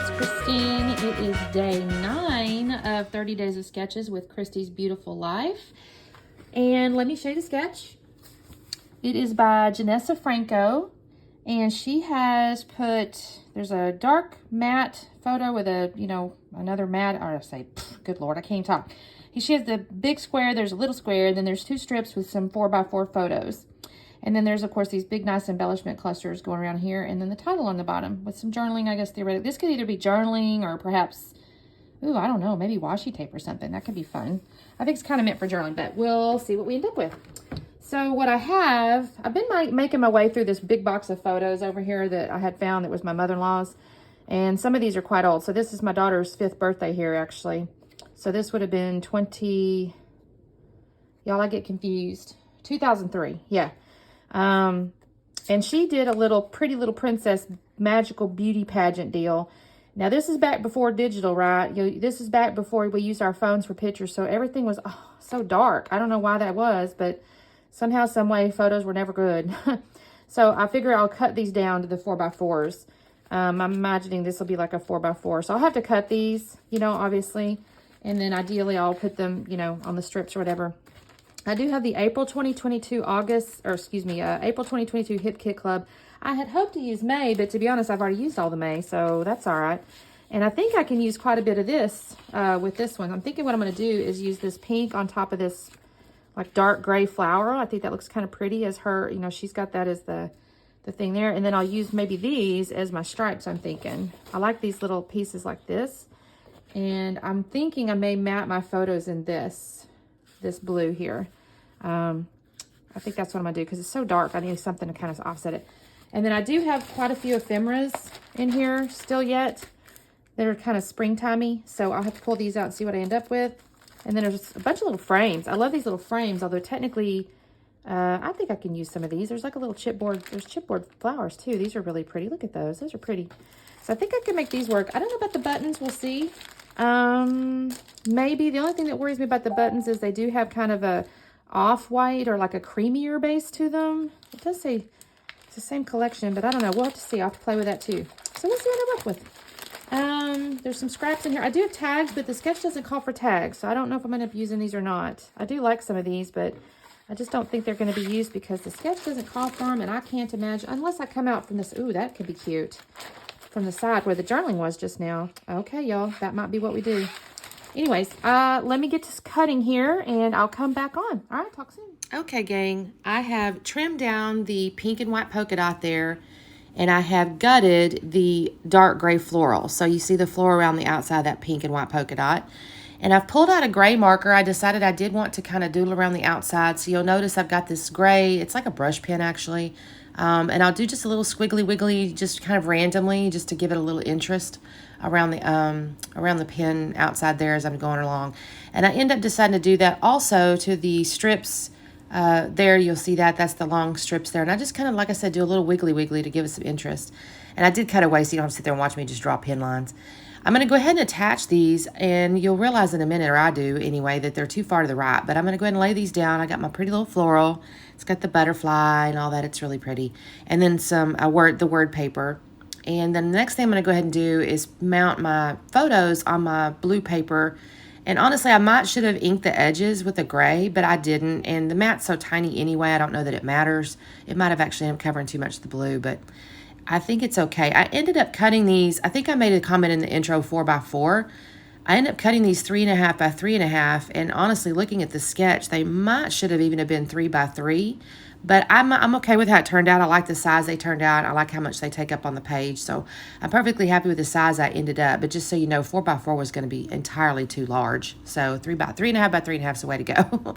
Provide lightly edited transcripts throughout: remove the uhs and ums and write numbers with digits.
it's Christine. It is day 9 of 30 Days of Sketches with Christy's Beautiful Life. And let me show you the sketch. It is by Janessa Franco. And she has put, there's a dark matte photo with a, another matte, or I say, good Lord, I can't even talk. She has the big square, there's a little square, then there's 2 strips with some 4x4 photos. And then there's, of course, these big, nice embellishment clusters going around here. And then the title on the bottom with some journaling, I guess, theoretically. This could either be journaling or perhaps, ooh, I don't know, maybe washi tape or something. That could be fun. I think it's kind of meant for journaling, but we'll see what we end up with. So what I have, I've been making my way through this big box of photos over here that I had found that was my mother-in-law's. And some of these are quite old. So this is my daughter's 5th birthday here, actually. So this would have been y'all, I get confused. 2003, yeah. And she did a pretty little princess magical beauty pageant deal. Now this is back before digital, right? This is back before we used our phones for pictures. So everything was so dark. I don't know why that was, but somehow, some way, photos were never good. So I figure I'll cut these down to the 4x4s. I'm imagining this will be like a 4x4. So I'll have to cut these, obviously. And then ideally I'll put them, on the strips or whatever. I do have the April 2022 April 2022 Hip Kit Club. I had hoped to use May, but to be honest, I've already used all the May, so that's all right. And I think I can use quite a bit of this with this one. I'm thinking what I'm going to do is use this pink on top of this like dark gray flower. I think that looks kind of pretty as her, she's got that as the thing there. And then I'll use maybe these as my stripes, I'm thinking. I like these little pieces like this. And I'm thinking I may map my photos in this blue here. I think that's what I'm gonna do because it's so dark. I need something to kind of offset it. And then I do have quite a few ephemeras in here still yet. They're kind of springtimey, so I'll have to pull these out and see what I end up with. And then there's a bunch of little frames. I love these little frames, although technically, I think I can use some of these. There's like a little chipboard. There's chipboard flowers too. These are really pretty. Look at those. Those are pretty. So I think I can make these work. I don't know about the buttons. We'll see. Maybe the only thing that worries me about the buttons is they do have kind of a off-white or like a creamier base to them. It does say it's the same collection, but I don't know. We'll have to see. I'll have to play with that too. So we'll see what I work with. There's some scraps in here. I do have tags, but the sketch doesn't call for tags, so I don't know if I'm going to be using these or not. I do like some of these, but I just don't think they're going to be used because the sketch doesn't call for them, and I can't imagine, unless I come out from this. Ooh, that could be cute. From the side where the journaling was just now. Okay, y'all, that might be what we do. Anyways, let me get to cutting here, and I'll come back on. All right, talk soon. Okay, gang, I have trimmed down the pink and white polka dot there, and I have gutted the dark gray floral. So you see the floral around the outside of that pink and white polka dot. And I've pulled out a gray marker. I decided I did want to kind of doodle around the outside. So you'll notice I've got this gray. It's like a brush pen, actually. And I'll do just a little squiggly wiggly, just kind of randomly, just to give it a little interest around the pen outside there as I'm going along. And I end up deciding to do that also to the strips there. You'll see that's the long strips there. And I just kind of, like I said, do a little wiggly wiggly to give it some interest. And I did cut away so you don't have to sit there and watch me just draw pen lines. I'm going to go ahead and attach these, and you'll realize in a minute, or I do anyway, that they're too far to the right. But I'm going to go ahead and lay these down. I got my pretty little floral. It's got the butterfly and all that. It's really pretty. And then the word paper. And then the next thing I'm going to go ahead and do is mount my photos on my blue paper. And honestly, I should have inked the edges with a gray, but I didn't. And the mat's so tiny anyway, I don't know that it matters. It might have actually ended up covering too much of the blue, but I think it's okay. I ended up cutting these. I think I made a comment in the intro 4x4. I ended up cutting these 3.5 by 3.5. And honestly, looking at the sketch, they should have even been 3x3. But I'm okay with how it turned out. I like the size they turned out. I like how much they take up on the page. So I'm perfectly happy with the size I ended up. But just so you know, 4x4 was going to be entirely too large. So 3.5 by 3.5 is the way to go.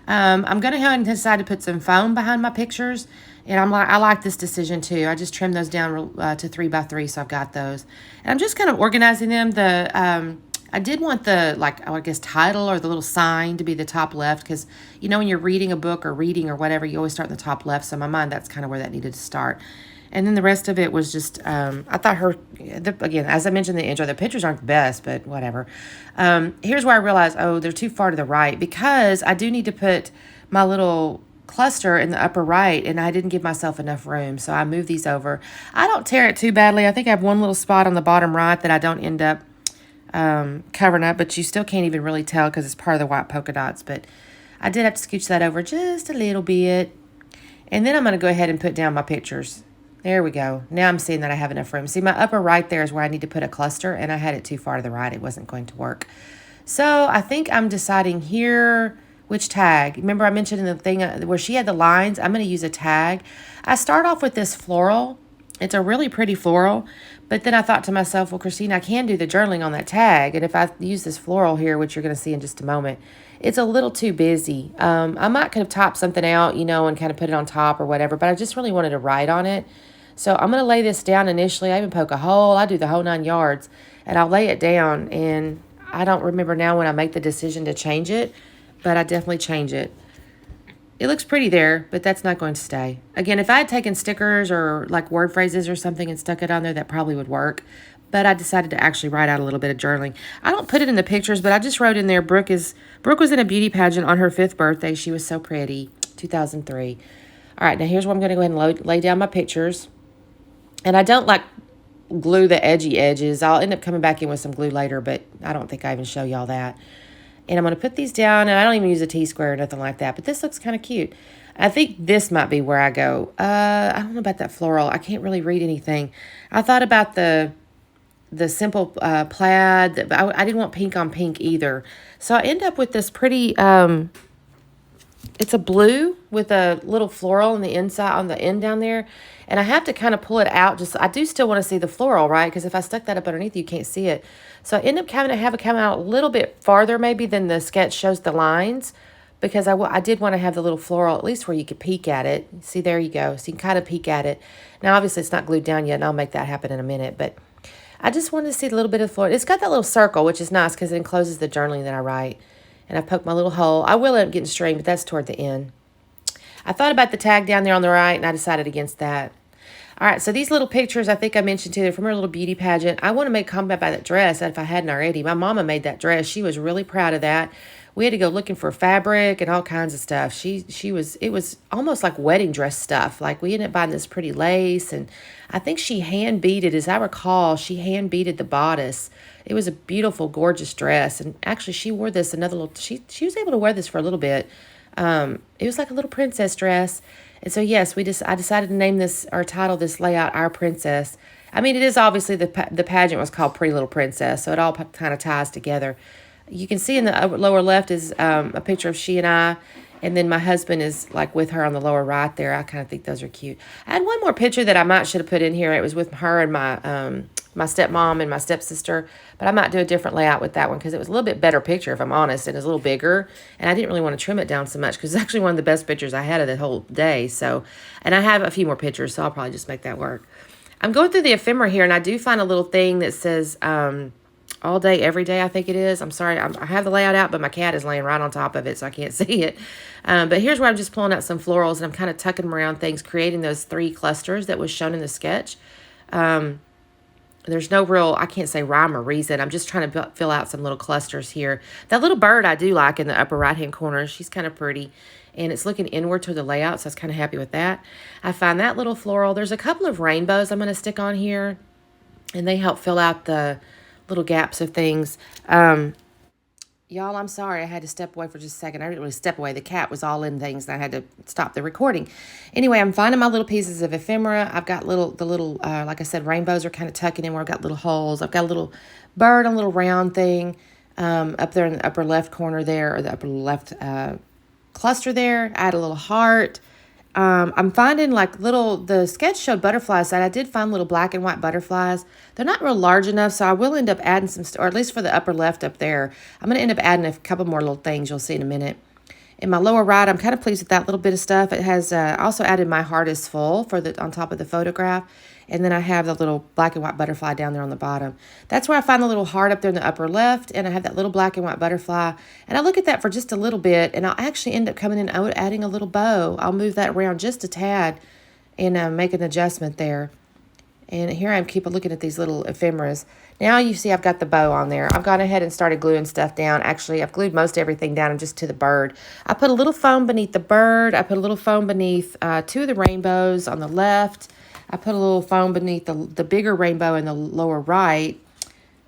I'm going to go ahead and decide to put some foam behind my pictures. And I like this decision too. I just trimmed those down to 3x3, so I've got those. And I'm just kind of organizing them. I did want the, title or the little sign to be the top left because, when you're reading a book or whatever, you always start in the top left. So in my mind, that's kind of where that needed to start. And then the rest of it was just, I thought again, as I mentioned in the intro, the pictures aren't the best, but whatever. Here's where I realized, they're too far to the right because I do need to put my little cluster in the upper right, and I didn't give myself enough room, so I moved these over. I don't tear it too badly. I think I have one little spot on the bottom right that I don't end up covering up, but you still can't even really tell because it's part of the white polka dots. But I did have to scooch that over just a little bit. And then I'm going to go ahead and put down my pictures. There we go. Now I'm seeing that I have enough room. See, my upper right there is where I need to put a cluster, and I had it too far to the right. It wasn't going to work. So I think I'm deciding here which tag. Remember I mentioned in the thing where she had the lines, I'm going to use a tag. I start off with this floral. It's a really pretty floral, but then I thought to myself, well, Christine, I can do the journaling on that tag, and if I use this floral here, which you're going to see in just a moment, it's a little too busy. I might could have topped something out, you know, and kind of put it on top or whatever, but I just really wanted to write on it. So I'm going to lay this down initially. I even poke a hole. I do the whole 9 yards, and I'll lay it down, and I don't remember now when I make the decision to change it, but I definitely change it. It looks pretty there, but that's not going to stay. Again, if I had taken stickers or like word phrases or something and stuck it on there, that probably would work. But I decided to actually write out a little bit of journaling. I don't put it in the pictures, but I just wrote in there, Brooke was in a beauty pageant on her 5th birthday. She was so pretty, 2003. All right, now here's where I'm going to go ahead and lay down my pictures. And I don't like glue the edgy edges. I'll end up coming back in with some glue later, but I don't think I even show y'all that. And I'm going to put these down, and I don't even use a T-square or nothing like that, but this looks kind of cute. I think this might be where I go. I don't know about that floral. I can't really read anything. I thought about the simple plaid, but I didn't want pink on pink either. So I end up with this pretty, it's a blue with a little floral on the inside, on the end down there. And I have to kind of pull it out. I do still want to see the floral, right? Because if I stuck that up underneath, you can't see it. So I end up having to have it come out a little bit farther maybe than the sketch shows the lines. Because I did want to have the little floral at least where you could peek at it. See, there you go. So you can kind of peek at it. Now, obviously, it's not glued down yet, and I'll make that happen in a minute. But I just wanted to see a little bit of floral. It's got that little circle, which is nice because it encloses the journaling that I write. And I poked my little hole. I will end up getting string, but that's toward the end. I thought about the tag down there on the right, and I decided against that. All right, so these little pictures, I think I mentioned too, they're from her little beauty pageant. I want to make a comment about that dress if I hadn't already. My mama made that dress. She was really proud of that. We had to go looking for fabric and all kinds of stuff. It was almost like wedding dress stuff. Like we ended up buying this pretty lace, and I think she hand beaded, as I recall, she hand beaded the bodice. It was a beautiful, gorgeous dress, and actually she wore this she was able to wear this for a little bit. It was like a little princess dress. And so, yes, I decided to name this or title this layout Our Princess. I mean, it is obviously the pageant was called Pretty Little Princess, so it all kind of ties together. You can see in the lower left is a picture of she and I, and then my husband is like with her on the lower right there. I kind of think those are cute. I had one more picture that I should have put in here. It was with her and my stepmom and my stepsister, but I might do a different layout with that one because it was a little bit better picture, if I'm honest, and it's a little bigger, and I didn't really want to trim it down so much because it's actually one of the best pictures I had of the whole day. So, and I have a few more pictures, so I'll probably just make that work. I'm going through the ephemera here, and I do find a little thing that says all day, every day, I think it is. I'm sorry, I have the layout out, but my cat is laying right on top of it, so I can't see it. But here's where I'm just pulling out some florals, and I'm kind of tucking them around things, creating those 3 clusters that was shown in the sketch. There's no real, I can't say rhyme or reason. I'm just trying to fill out some little clusters here. That little bird I do like in the upper right-hand corner. She's kind of pretty. And it's looking inward to the layout, so I was kind of happy with that. I find that little floral. There's a couple of rainbows I'm going to stick on here. And they help fill out the little gaps of things. Y'all, I'm sorry. I had to step away for just a second. I didn't really step away. The cat was all in things, and I had to stop the recording. Anyway, I'm finding my little pieces of ephemera. I've got like I said, rainbows are kind of tucking in where I've got little holes. I've got a little bird, a little round thing up there in the upper left corner there, or the upper left cluster there. I had a little heart. I'm finding the sketch showed butterflies, and I did find little black and white butterflies. They're not real large enough, so I will end up adding some, or at least for the upper left up there, I'm going to end up adding a couple more little things you'll see in a minute. In my lower right, I'm kind of pleased with that little bit of stuff. It has also added my heart is full on top of the photograph. And then I have the little black and white butterfly down there on the bottom. That's where I find the little heart up there in the upper left. And I have that little black and white butterfly. And I look at that for just a little bit. And I'll actually end up coming in and adding a little bow. I'll move that around just a tad and make an adjustment there. And here I keep looking at these little ephemeras. Now you see I've got the bow on there. I've gone ahead and started gluing stuff down. Actually, I've glued most everything down just to the bird. I put a little foam beneath the bird. I put a little foam beneath 2 of the rainbows on the left. I put a little foam beneath the bigger rainbow in the lower right,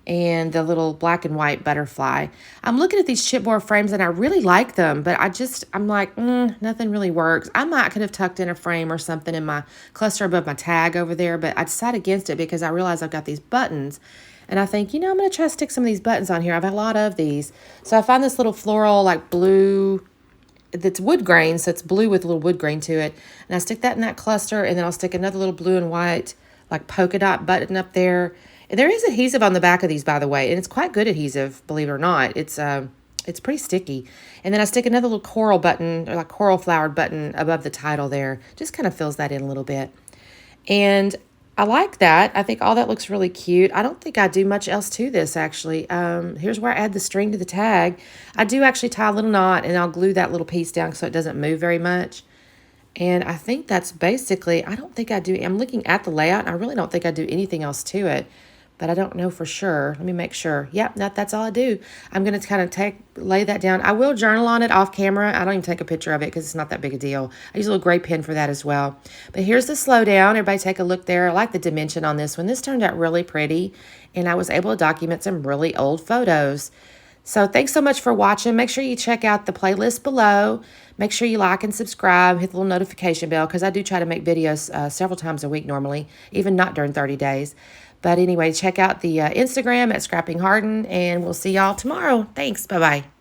and the little black and white butterfly. I'm looking at these chipboard frames and I really like them, but I'm like, nothing really works. I might could have tucked in a frame or something in my cluster above my tag over there, but I decided against it because I realized I've got these buttons. And I think, I'm going to try to stick some of these buttons on here. I've had a lot of these. So I found this little floral, like blue, that's wood grain, so it's blue with a little wood grain to it. And I stick that in that cluster, and then I'll stick another little blue and white, like polka dot button up there. There is adhesive on the back of these, by the way, and it's quite good adhesive, believe it or not. It's pretty sticky. And then I stick another little coral button, or like coral flowered button above the title there. Just kind of fills that in a little bit. And I like that. I think all that looks really cute. I don't think I do much else to this, actually. Here's where I add the string to the tag. I do actually tie a little knot, and I'll glue that little piece down so it doesn't move very much. And I think that's basically, I don't think I do, I'm looking at the layout, and I really don't think I do anything else to it. But I don't know for sure. Let me make sure. Yep, that's all I do. I'm going to kind of lay that down. I will journal on it off camera. I don't even take a picture of it because it's not that big a deal. I use a little gray pen for that as well. But here's the slowdown. Everybody take a look there. I like the dimension on this one. This turned out really pretty, and I was able to document some really old photos. So thanks so much for watching. Make sure you check out the playlist below. Make sure you like and subscribe. Hit the little notification bell because I do try to make videos several times a week normally, even not during 30 days. But anyway, check out the Instagram at Scrapping Harden, and we'll see y'all tomorrow. Thanks. Bye-bye.